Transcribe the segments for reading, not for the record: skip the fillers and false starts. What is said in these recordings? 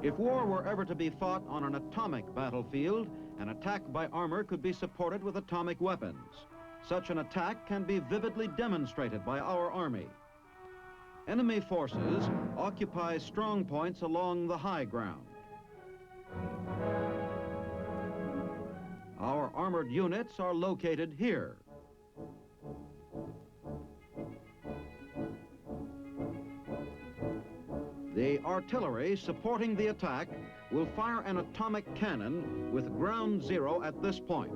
If war were ever to be fought on an atomic battlefield, an attack by armor could be supported with atomic weapons. Such an attack can be vividly demonstrated by our Army. Enemy forces occupy strong points along the high ground. Our armored units are located here. The artillery supporting the attack will fire an atomic cannon with ground zero at this point.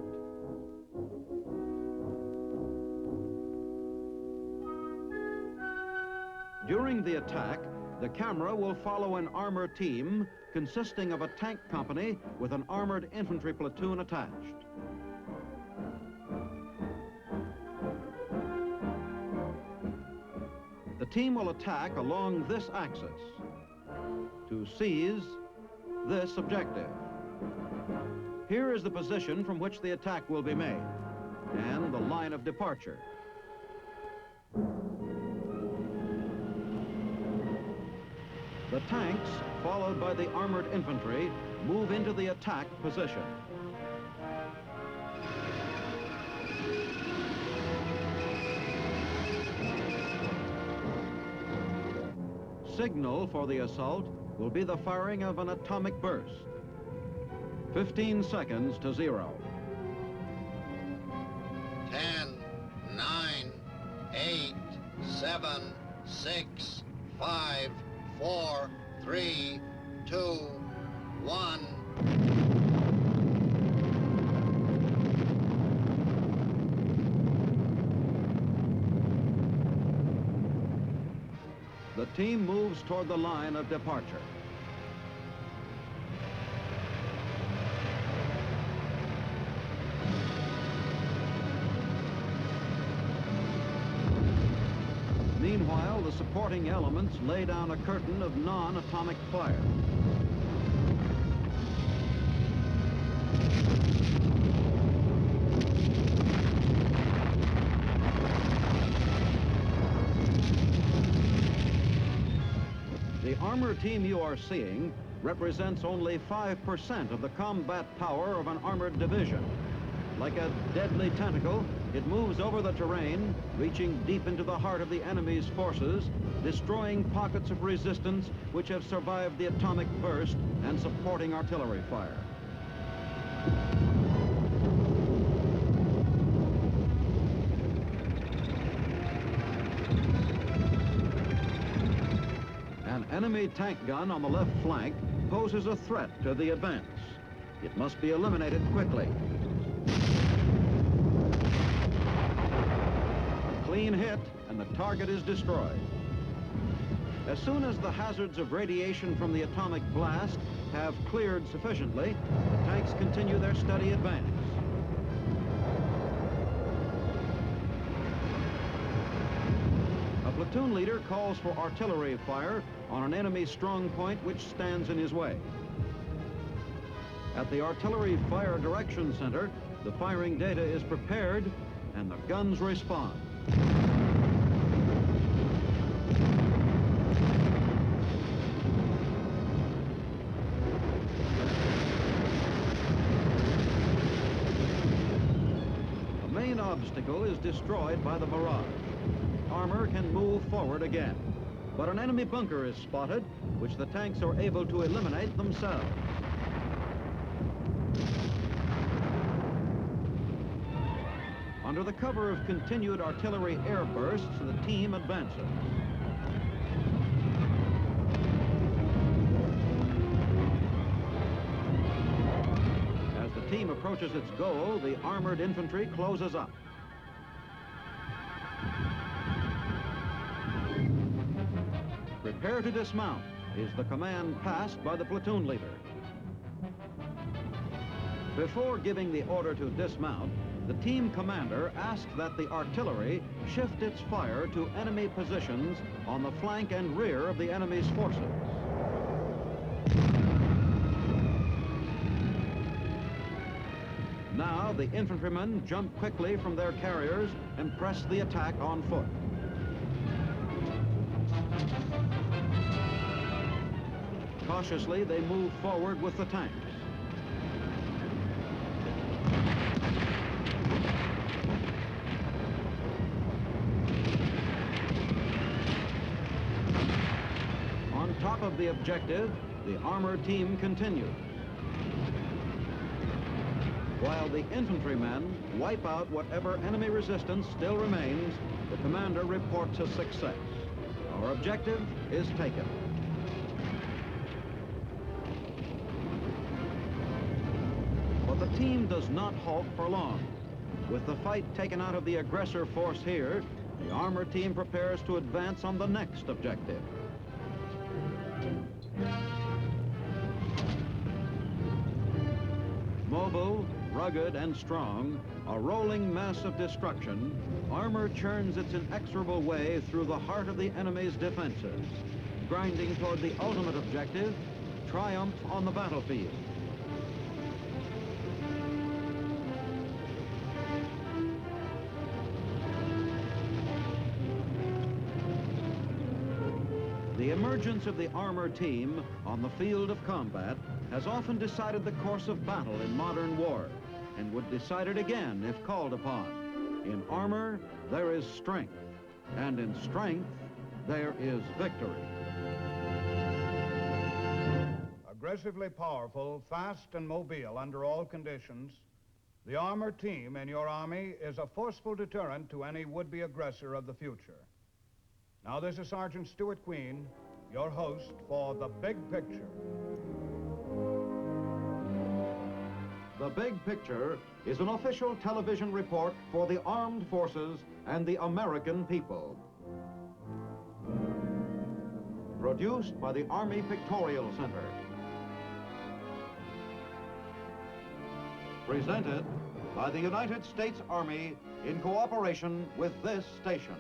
During the attack, the camera will follow an armor team consisting of a tank company with an armored infantry platoon attached. The team will attack along this axis to seize this objective. Here is the position from which the attack will be made and the line of departure. The tanks, followed by the armored infantry, move into the attack position. Signal for the assault will be the firing of an atomic burst. 15 seconds to 0. 10, 9, 8, 7, 6, 5, 4, 3, 2, 1. The team moves toward the line of departure. Meanwhile, the supporting elements lay down a curtain of non-atomic fire. The armor team you are seeing represents only 5% of the combat power of an armored division. Like a deadly tentacle, it moves over the terrain, reaching deep into the heart of the enemy's forces, destroying pockets of resistance which have survived the atomic burst and supporting artillery fire. An enemy tank gun on the left flank poses a threat to the advance. It must be eliminated quickly. A clean hit and the target is destroyed. As soon as the hazards of radiation from the atomic blast have cleared sufficiently, the tanks continue their steady advance. A platoon leader calls for artillery fire on an enemy strong point which stands in his way. At the Artillery Fire Direction Center, the firing data is prepared and the guns respond. The main obstacle is destroyed by the barrage. Armor can move forward again, but an enemy bunker is spotted, which the tanks are able to eliminate themselves. Under the cover of continued artillery air bursts, the team advances. As the team approaches its goal, the armored infantry closes up. Prepare to dismount is the command passed by the platoon leader. Before giving the order to dismount, the team commander asks that the artillery shift its fire to enemy positions on the flank and rear of the enemy's forces. Now the infantrymen jump quickly from their carriers and press the attack on foot. Cautiously, they move forward with the tanks. On top of the objective, the armor team continues, while the infantrymen wipe out whatever enemy resistance still remains. The commander reports a success. Our objective is taken. But the team does not halt for long. With the fight taken out of the aggressor force here, the armor team prepares to advance on the next objective. Mobile, rugged, and strong, a rolling mass of destruction, armor churns its inexorable way through the heart of the enemy's defenses, grinding toward the ultimate objective, triumph on the battlefield. The emergence of the armor team on the field of combat has often decided the course of battle in modern war, and would decide it again if called upon. In armor, there is strength, and in strength, there is victory. Aggressively powerful, fast and mobile under all conditions, the armor team in your Army is a forceful deterrent to any would-be aggressor of the future. Now, this is Sergeant Stuart Queen, your host for The Big Picture. The Big Picture is an official television report for the armed forces and the American people. Produced by the Army Pictorial Center. Presented by the United States Army in cooperation with this station.